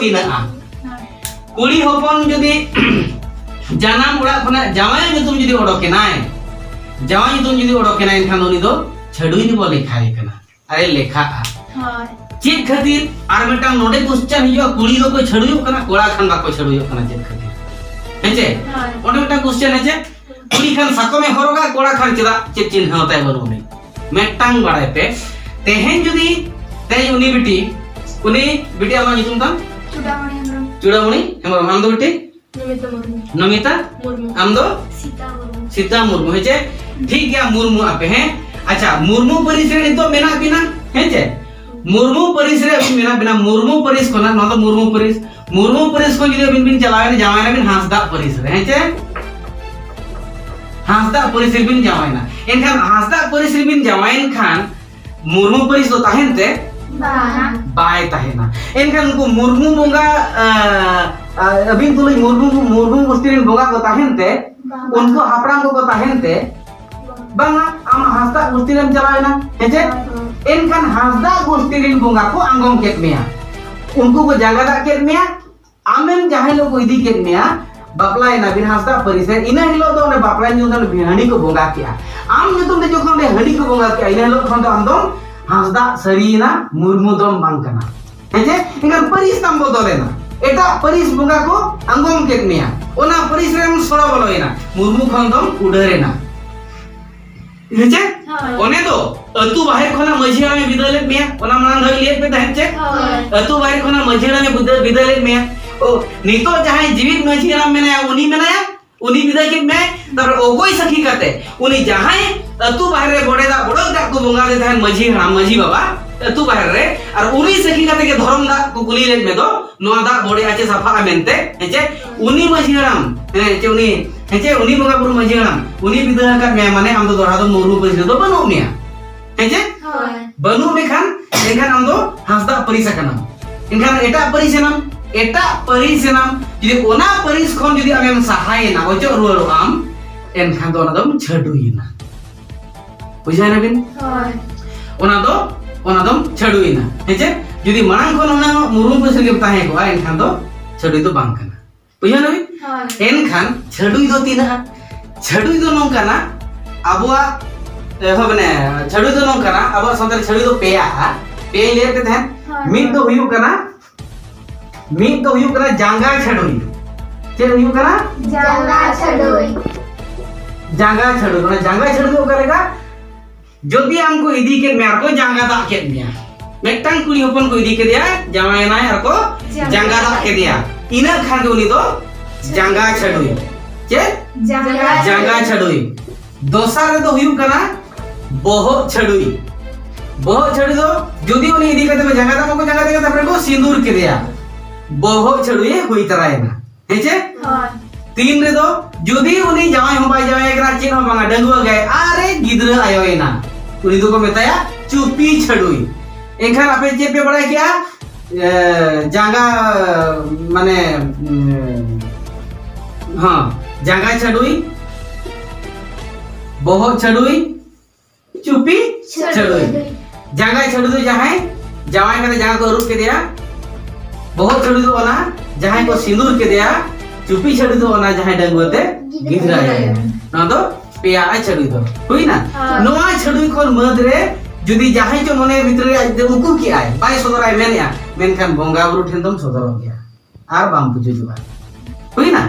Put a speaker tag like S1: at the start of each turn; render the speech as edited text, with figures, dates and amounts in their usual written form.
S1: तीना कुड़ी हपन जुदी जानाम उड़ा खना जावाय नितुम जुदी ओडोकेनाय जावाय नितुम जुदी ओडोकेनाय एनखान उनी दो छडुई नि बो लेखाय कना अरे लेखा हाय चेक खातिर आर मेटा नोडे क्वेश्चन हिजो कुड़ी दो को छडुयो कना कोड़ा खान बाको छडुयो कना चेक खातिर हेचे ओडे मेटा क्वेश्चन हेचे कुड़ी खान साको में हरोगा कोड़ा खान चेदा चेक चिन्ह होताय बनुनी मेटांग बाड़ाय पे तेहेन जुदी ते उनी बिटी आमा नितुम ताम चूड़ामणि हेमरम आम दो बिटी नमिता मुर्मू आम दो सीता मुर्मू हेचे ठीक गया मुर्मू आपे हैं अच्छा मुर्मू परिस रे नितो मेना बिना हेचे मुर्मू परिस रे मेना बिना मुर्मू परिस कोना न तो मुर्मू परिस को जदि बिन चलावे जावायना बिन हांसदा परिस रे हेचे हांसदा परिस रे बिन जावायना एनखान हांसदा परिस रे बिन जावायन खान मुर्मू परिस दो ताहेनते बाय ताहेना एनखान उनको मुर्मू बोंगा अबिन तुलई मुर्मू गोष्ठीन बोंगा को ताहेनते उनको हापराम को ताहेनते बांगा आम हांसदा गोष्ठीन चलावेना हेचे एनखान हांसदा गोष्ठीन बोंगा को आंगम केत मेया उनको को जागा दा केत मेया आमेम जहां लोग इदी केत मेया बापला ना बिन हांसदा परिसे इना हिलो दो ने बापला नु बिहानी को बोंगा किया आम नितुम दे जोखन दे हडी को बोंगा किया इना हिलो खन दो आम दो हांसदा सरीना मुर्मू दम बांकना हेजे इनका परिस तम बदलेना एटा परिस बोंगा को अंगम केत मेया ओना परिस रेम सोड़ा बलोयना मुर्मू खन दम उडरेना हेजे ओने दो अतु बाहर खना मझिया में बिदलेत मेया ओना मान धइ लेत पे तहचे अतु बाहर खना मझिया में बिदलेत मेया ओ नितो जहां जीवित मझिया मेना उनी मेनाया उनी बिदाय के में तब ओगोई सखी करते उनी जहां अतु बाहर रे बड़ो दा को बोंगा दे तहन मझी बाबा अतु बाहर रे और उनी सखी करते के धर्म दा को कुली ले में दो नोआ दा बड़े आचे सफा मेनते हेचे उनी मझी हराम हेचे उनी बोंगा पुरु मझी हराम उनी बिदाय का में माने हम दो दोरा दो मुरु परिस दो बनो मिया हेचे बनु मेखान एखान हम दो हांसदा परिसकना एखान एटा परिसनम जदि ओना परिस खन जदि आमेम सहायना ओजो रुरो आम एनखान दो ओना दम छडुइना बुझायना बिन ओना दम छडुइना हेचे जदि मांग खन ओना मुरुम परिस के ताहे को एनखान दो छडुइ दो बांग कना बुझायना बिन एनखान छडुइ दो तीना छडुइ दो नोंकाना अबुआ होबने छडुइ दो नोंकाना अबुआ संताल छडुइ दो पेया लेते थे मिद दो हुयु कना जांगा छडुई चेद हुयु कना जांगा छडुई ओकरेगा जदि हमको इदी के मेर को जांगा दा के दिया मेटटांग कुड़ी होपन को इदी के दिया जमायना हर को जांगा दा के दिया इना खान उनी दो जांगा छडुई चेद जांगा छडुई दोसर रे दो हुयु कना बोहो छडुई दो जदि उनी इदी के जांगा दा को जांगा देगा तबरे को सिंदूर के दिया बोहो छडुई हुई तरायना हेचे तीन रे दो जदि उनी जावाय हो बाय जावाय एकरा चेन हो बांगा डंगुआ गए अरे गिद्र आयोयना उनी दो को मेताया चुपी छडुई एखान आपे जे पे बड़ा किया जांगा माने हां जांगा छडुई बोहो छडुई चुपी छडुई जांगा छडुई जहां जावाय करे जांगा को रुक के दिया बहुत छड़ी दो ना जहां को सिंदूर के दिया चुपी छड़ी दो ना जहां डंगवते गिदरा है ना तो पेया छड़ी दो हुई ना नोआ छड़ी कोन मद रे जदी जहां जो मने भीतर रे उकु की आय बाय सदराय मेनया मेनखान बोंगा बुरु ठेन दम सदर गया आर बाम पुजु जुआ हुई ना।